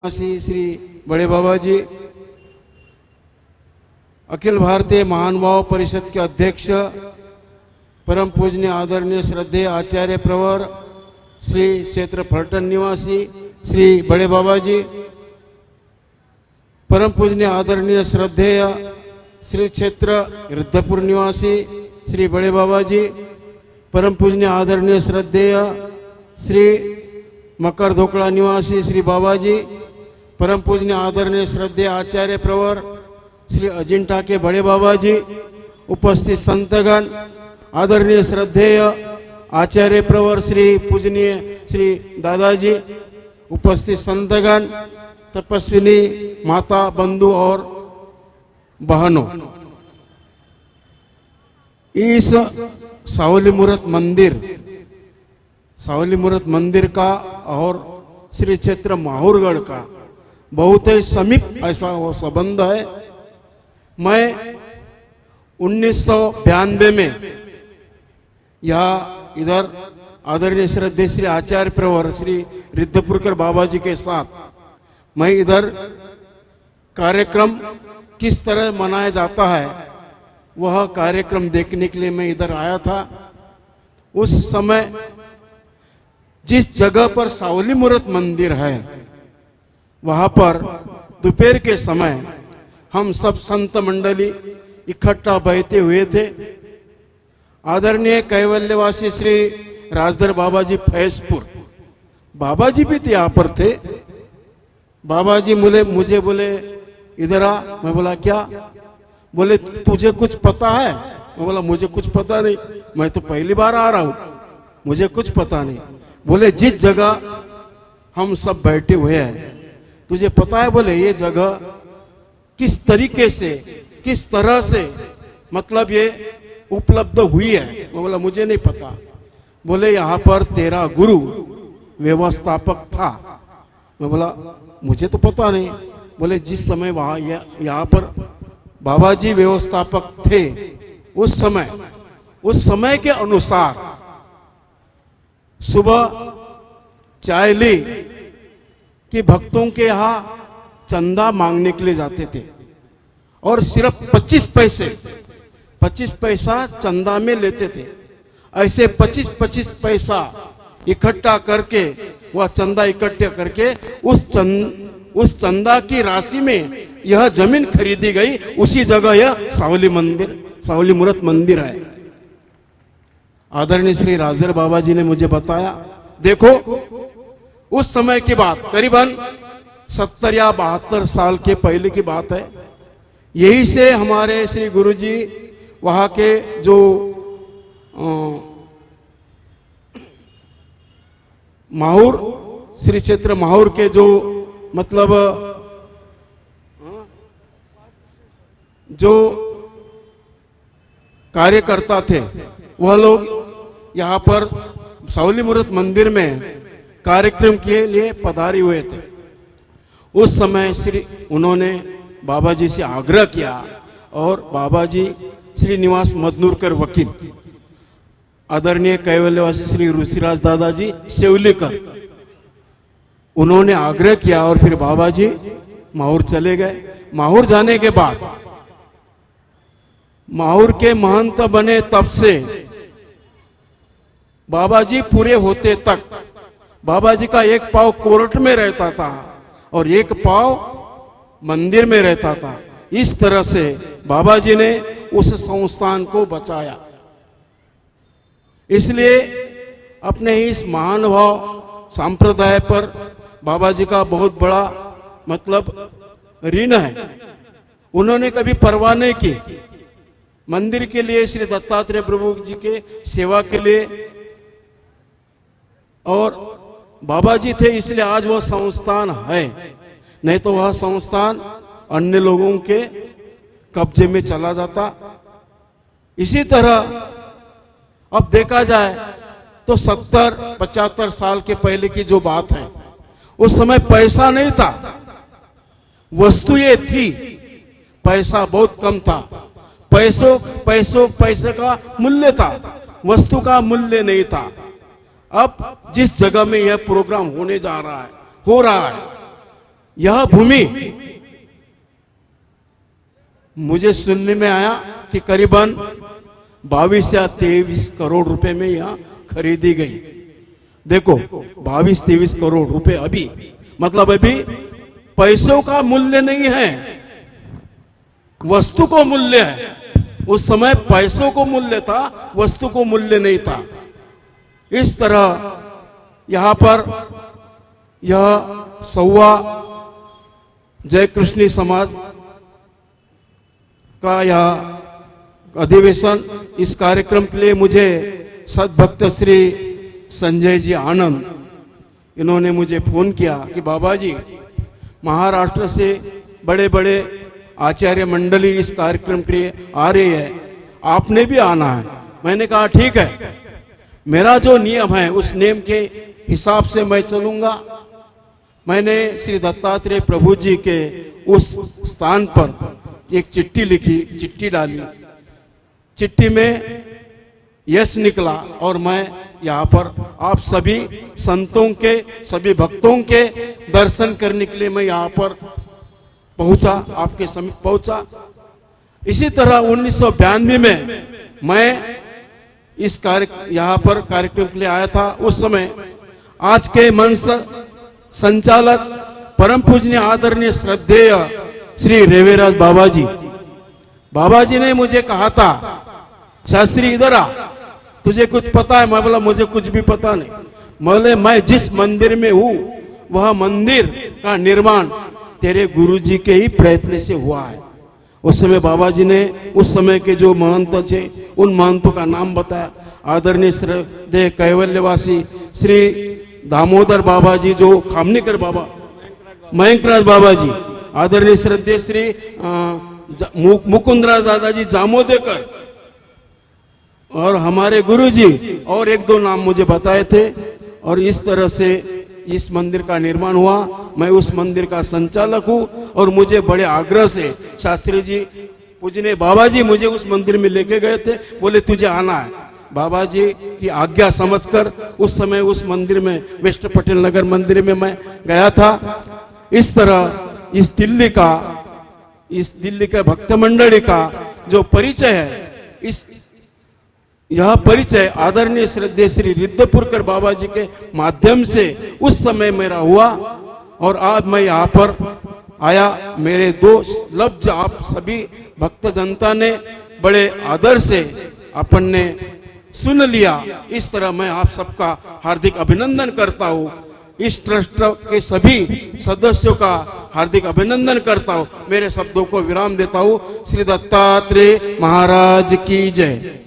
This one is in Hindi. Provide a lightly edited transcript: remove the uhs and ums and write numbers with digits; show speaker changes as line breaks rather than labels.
श्री बड़े बाबा जी, अखिल भारतीय महानुभाव परिषद के अध्यक्ष, परम पूजनीय आदरणीय श्रद्धेय आचार्य प्रवर श्री क्षेत्र फलटन निवासी श्री बड़े बाबा जी, परम पूजनीय आदरणीय श्रद्धेय श्री क्षेत्र रुद्रपुर निवासी श्री बड़े बाबा जी, परम पूजनीय आदरणीय श्रद्धेय श्री मकर धोकड़ा निवासी श्री बाबा जी, परम पूजनीय आदरणीय श्रद्धेय आचार्य प्रवर श्री अजिंठा के बड़े बाबा जी, उपस्थित संतगण, आदरणीय श्रद्धेय आचार्य प्रवर श्री पूजनीय श्री दादाजी, उपस्थित संतगण, तपस्विनी माता बंधु और बहनों, इस सावली मूर्त मंदिर का और श्री क्षेत्र माहौरगढ़ का बहुत ही समीप ऐसा वो संबंध है। मैं 1992 में यहाँ इधर आदरणीय श्रद्धेय श्री आचार्य प्रवर श्री रिद्धपुरकर बाबा जी के साथ मैं इधर कार्यक्रम किस तरह मनाया जाता है वह कार्यक्रम देखने के लिए मैं इधर आया था। उस समय जिस जगह पर सावली मूर्त मंदिर है वहां पर दोपहर के समय हम सब संत मंडली इकट्ठा बैठे हुए थे। आदरणीय कैवल्यवासी श्री राजधर बाबा जी फैजपुर बाबा जी भी यहाँ पर थे। बाबा जी मुझे बोले इधर आ। मैं बोला क्या? बोले तुझे कुछ पता है? मैं बोला मुझे कुछ पता नहीं, मैं तो पहली बार आ रहा हूं, मुझे कुछ पता नहीं। बोले जिस जगह हम सब बैठे हुए हैं तुझे पता है? बोले ये जगह किस तरीके से किस तरह से मतलब ये उपलब्ध हुई है? मैं बोला मुझे नहीं पता। बोले यहाँ पर तेरा गुरु व्यवस्थापक था। मैं बोला मुझे तो पता नहीं। बोले जिस समय वहां यहाँ पर बाबा जी व्यवस्थापक थे उस समय के अनुसार सुबह चाय ली कि भक्तों के यहाँ चंदा मांगने के लिए जाते थे और सिर्फ 25 पैसा चंदा में लेते थे। ऐसे 25 पैसा इकट्ठा करके वह चंदा इकट्ठा करके उस चंदा की राशि में यह जमीन खरीदी गई। उसी जगह यह सावली मूर्त मंदिर है। आदरणीय श्री राजधर बाबा जी ने मुझे बताया, देखो उस समय की बात करीबन 70 या 72 साल के पहले की बात है। यही से हमारे श्री गुरुजी वहां के जो माहौर श्री क्षेत्र माहौर के जो मतलब जो कार्यकर्ता थे वह लोग यहाँ पर सावली मूर्त मंदिर में कार्यक्रम के लिए पधारे हुए थे। उस समय उन्होंने बाबा जी से आग्रह किया और बाबा जी श्रीनिवास मदनूरकर वकील, आदरणीय कैवल्यवासी श्री ऋषिराज दादाजी सेवलीकर, उन्होंने आग्रह किया और फिर बाबा जी माहौर चले गए। माहौर जाने के बाद माहौर के महंत बने तब से बाबा जी पूरे होते तक बाबा जी का एक पाव कोर्ट में रहता था और एक पाव मंदिर में रहता था। इस तरह से बाबा जी ने उस संस्थान को बचाया। इसलिए अपने इस महानुभाव संप्रदाय पर बाबा जी का बहुत बड़ा मतलब ऋण है। उन्होंने कभी परवाह नहीं की। मंदिर के लिए श्री दत्तात्रेय प्रभु जी के सेवा के लिए और बाबा जी थे इसलिए आज वह संस्थान है, नहीं तो वह संस्थान अन्य लोगों के कब्जे में चला जाता। इसी तरह अब देखा जाए तो 70-75 साल के पहले की जो बात है, उस समय पैसा नहीं था, वस्तुएं थी, पैसा बहुत कम था। पैसे का मूल्य था, वस्तु का मूल्य नहीं था। अब जिस जगह में यह प्रोग्राम हो रहा है यह भूमि मुझे सुनने में आया कि करीबन 22 या 23 करोड़ रुपए में यहां खरीदी गई। देखो 22-23 करोड़ रुपए अभी, मतलब अभी पैसों का मूल्य नहीं है, वस्तु को मूल्य है। उस समय पैसों को मूल्य था, वस्तु को मूल्य नहीं था। इस तरह यहां पर यह सौवा जय कृष्णी समाज का यह अधिवेशन, इस कार्यक्रम के लिए मुझे सद्भक्त श्री संजय जी आनंद, इन्होंने मुझे फोन किया कि बाबा जी महाराष्ट्र से बड़े बड़े आचार्य मंडली इस कार्यक्रम के लिए आ रही है, आपने भी आना है। मैंने कहा ठीक है, मेरा जो नियम है उस नियम के हिसाब से मैं चलूंगा। मैंने श्री दत्तात्रेय प्रभु जी के उस स्थान पर एक चिट्ठी लिखी, चिट्ठी डाली, चिट्ठी में यस निकला और मैं यहाँ पर आप सभी संतों के, सभी भक्तों के दर्शन करने के लिए मैं यहाँ पर पहुंचा, आपके समीप पहुंचा। इसी तरह 1992 में मैं इस यहाँ पर कार्यक्रम के लिए आया था। उस समय आज के मंच संचालक परम पूजनीय आदरणीय श्रद्धेय श्री रेवेराज बाबा जी ने मुझे कहा था, शास्त्री इधर आ, तुझे कुछ पता है? मैं बोला मुझे कुछ भी पता नहीं। बोले मैं जिस मंदिर में हूं वह मंदिर का निर्माण तेरे गुरुजी के ही प्रयत्न से हुआ है। उस समय बाबा जी ने उस समय के जो महंत थे उन महंतों का नाम बताया। आदरणीय श्रद्धेय कैवल्यवासी श्री दामोदर बाबा जी, जो खामनीकर बाबा, मयंकराज बाबा जी, आदरणीय श्रद्धेय श्री मुकुंदराज दादाजी जामोदेकर और हमारे गुरुजी, और एक दो नाम मुझे बताए थे। और इस तरह से इस मंदिर का निर्माण हुआ। मैं उस मंदिर का संचालक हूं और मुझे बड़े आग्रह से शास्त्री जी, पूजनीय बाबा जी मुझे उस मंदिर में लेके गए थे, बोले तुझे आना है। बाबा जी की आज्ञा समझकर उस समय उस मंदिर में, वेस्ट पटेल नगर मंदिर में मैं गया था। इस तरह इस दिल्ली का भक्त मंडली का जो परिचय है, यह परिचय आदरणीय श्रद्धेय श्री रिद्धपुरकर बाबा जी के माध्यम से उस समय मेरा हुआ। और आज मैं यहाँ पर आया, मेरे दो लफ्ज आप सभी भक्त जनता ने बड़े आदर से अपन ने सुन लिया। इस तरह मैं आप सबका हार्दिक अभिनंदन करता हूँ। इस ट्रस्ट के सभी सदस्यों का हार्दिक अभिनंदन करता हूँ। मेरे शब्दों को विराम देता हूँ। श्री दत्तात्रेय महाराज की जय।